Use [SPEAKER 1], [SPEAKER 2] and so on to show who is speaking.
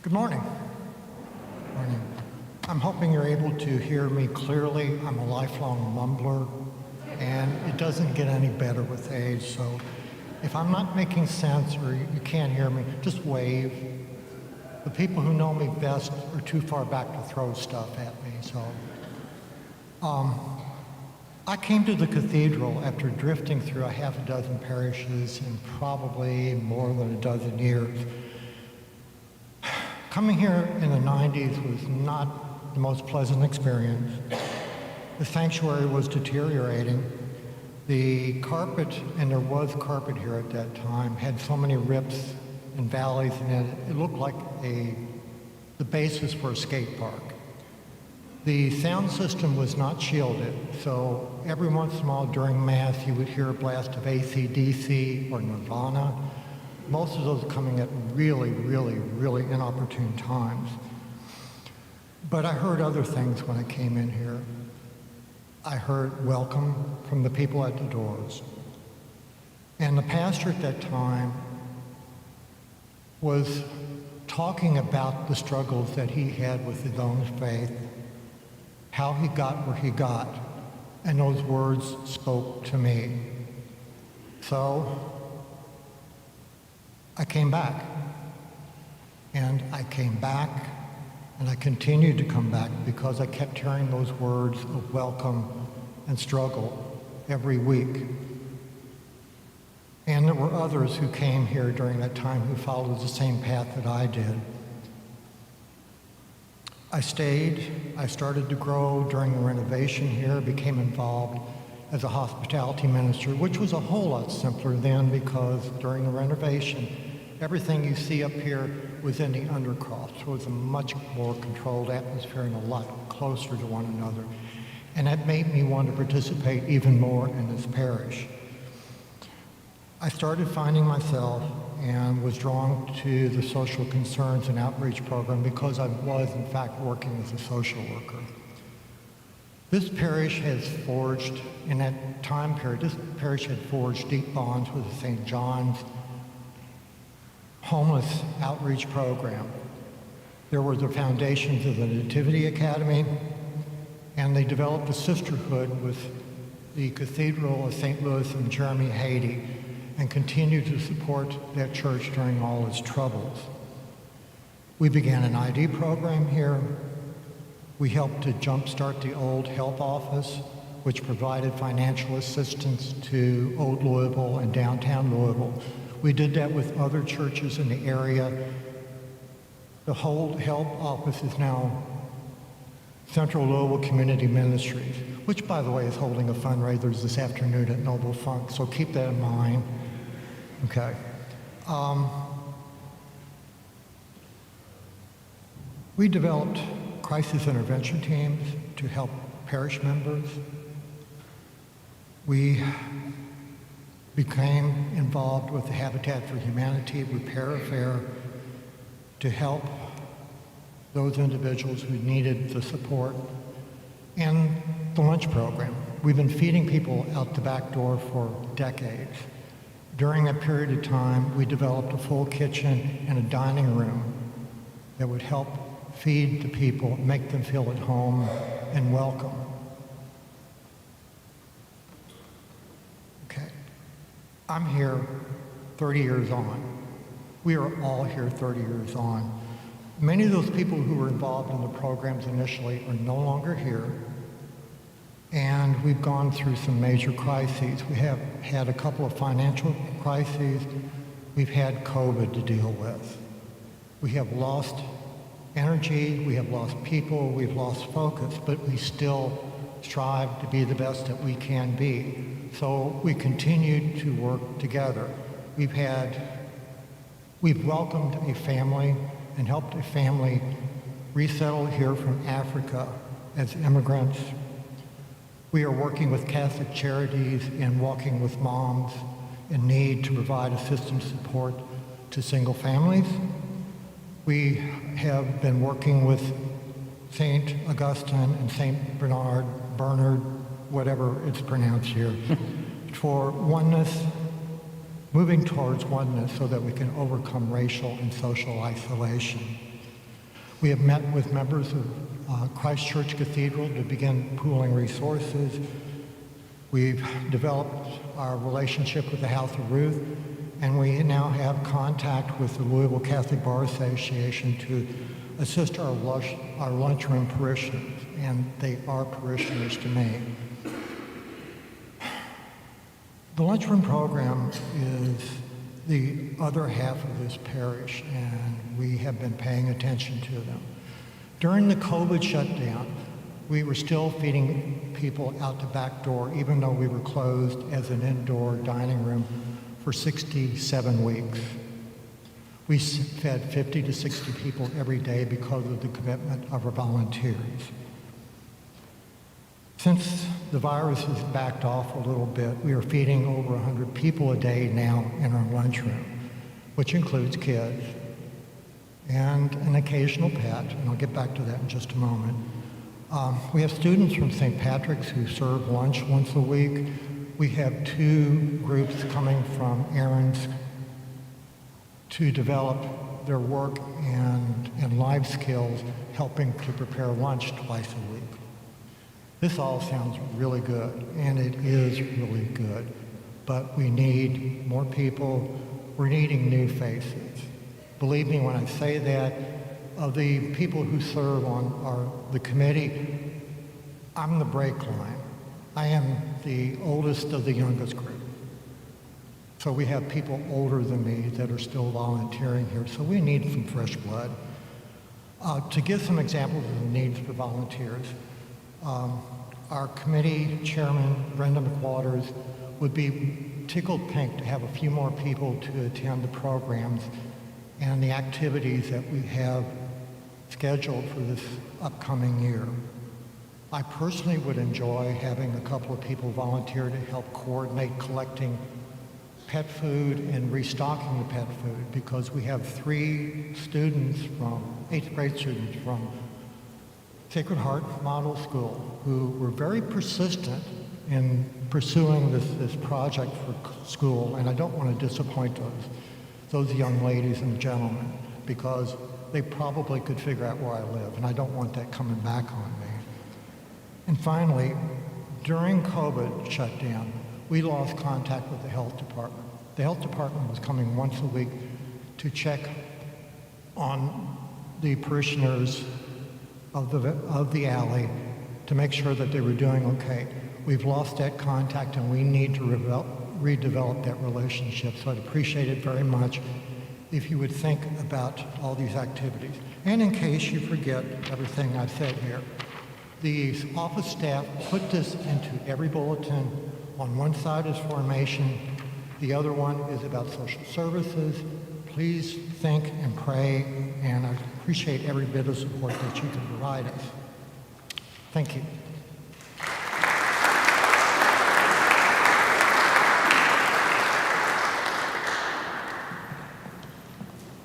[SPEAKER 1] Good morning. Morning. I'm hoping you're able to hear me clearly. I'm a lifelong mumbler, and it doesn't get any better with age, so if I'm not making sense or you can't hear me, just wave. The people who know me best are too far back to throw stuff at me, so. I came to the Cathedral after drifting through a half a dozen parishes in probably more than a dozen years. Coming here in the 90s was not the most pleasant experience. The sanctuary was deteriorating. The carpet, and there was carpet here at that time, had so many rips and valleys in it, it looked like the basis for a skate park. The sound system was not shielded, so every once in a while during Mass you would hear a blast of AC/DC or Nirvana. Most of those coming at really, really, really inopportune times. But I heard other things when I came in here. I heard welcome from the people at the doors. And the pastor at that time was talking about the struggles that he had with his own faith, how he got where he got, and those words spoke to me. So I came back, and I came back, and I continued to come back because I kept hearing those words of welcome and struggle every week. And there were others who came here during that time who followed the same path that I did. I stayed, I started to grow during the renovation here, became involved as a hospitality minister, which was a whole lot simpler then because during the renovation, everything you see up here was in the undercroft, so it was a much more controlled atmosphere and a lot closer to one another. And that made me want to participate even more in this parish. I started finding myself and was drawn to the social concerns and outreach program because I was, in fact, working as a social worker. This parish has forged, in that time period, this parish had forged deep bonds with the St. John's homeless outreach program. There were the foundations of the Nativity Academy, and they developed a sisterhood with the Cathedral of St. Louis and Jeremy, Haiti, and continued to support that church during all its troubles. We began an ID program here. We helped to jumpstart the old health office, which provided financial assistance to Old Louisville and downtown Louisville. We did that with other churches in the area. The whole health office is now Central Louisville Community Ministries, which, by the way, is holding a fundraiser this afternoon at Noble Funk, so keep that in mind. Okay. We developed crisis intervention teams to help parish members. We became involved with the Habitat for Humanity Repair Affair to help those individuals who needed the support, and the lunch program. We've been feeding people out the back door for decades. During that period of time, we developed a full kitchen and a dining room that would help feed the people, make them feel at home and welcome. Okay. I'm here 30 years on. We are all here 30 years on. Many of those people who were involved in the programs initially are no longer here, and we've gone through some major crises. We have had a couple of financial crises. We've had COVID to deal with. We have lost energy, we have lost people, we've lost focus, but we still strive to be the best that we can be. So we continue to work together. We've welcomed a family and helped a family resettle here from Africa as immigrants. We are working with Catholic Charities and walking with moms in need to provide assistance support to single families. We have been working with St. Augustine and St. Bernard, whatever it's pronounced here, for oneness, moving towards oneness so that we can overcome racial and social isolation. We have met with members of Christ Church Cathedral to begin pooling resources. We've developed our relationship with the House of Ruth, and we now have contact with the Louisville Catholic Bar Association to assist our lunchroom parishioners, and they are parishioners to me. The lunchroom program is the other half of this parish, and we have been paying attention to them. During the COVID shutdown, we were still feeding people out the back door, even though we were closed as an indoor dining room for 67 weeks. We fed 50 to 60 people every day because of the commitment of our volunteers. Since the virus has backed off a little bit, we are feeding over 100 people a day now in our lunchroom, which includes kids and an occasional pet, and I'll get back to that in just a moment. We have students from St. Patrick's who serve lunch once a week. We have 2 groups coming from errands to develop their work and life skills, helping to prepare lunch twice a week. This all sounds really good, and it is really good, but we need more people. We're needing new faces. Believe me when I say that, of the people who serve on the committee, I'm the brake line. I am the oldest of the youngest group. So we have people older than me that are still volunteering here, so we need some fresh blood. To give some examples of the needs for volunteers, our committee chairman, Brenda McWaters, would be tickled pink to have a few more people to attend the programs and the activities that we have scheduled for this upcoming year. I personally would enjoy having a couple of people volunteer to help coordinate collecting pet food and restocking the pet food, because we have 3 students from 8th grade students from Sacred Heart Model School who were very persistent in pursuing this project for school, and I don't want to disappoint those young ladies and gentlemen, because they probably could figure out where I live, and I don't want that coming back on me. And finally, during COVID shutdown, we lost contact with the health department. The health department was coming once a week to check on the parishioners of the alley to make sure that they were doing okay. We've lost that contact, and we need to redevelop that relationship. So I'd appreciate it very much if you would think about all these activities. And in case you forget everything I've said here, the office staff put this into every bulletin. On one side is formation, the other one is about social services. Please think and pray, and I appreciate every bit of support that you can provide us. Thank you.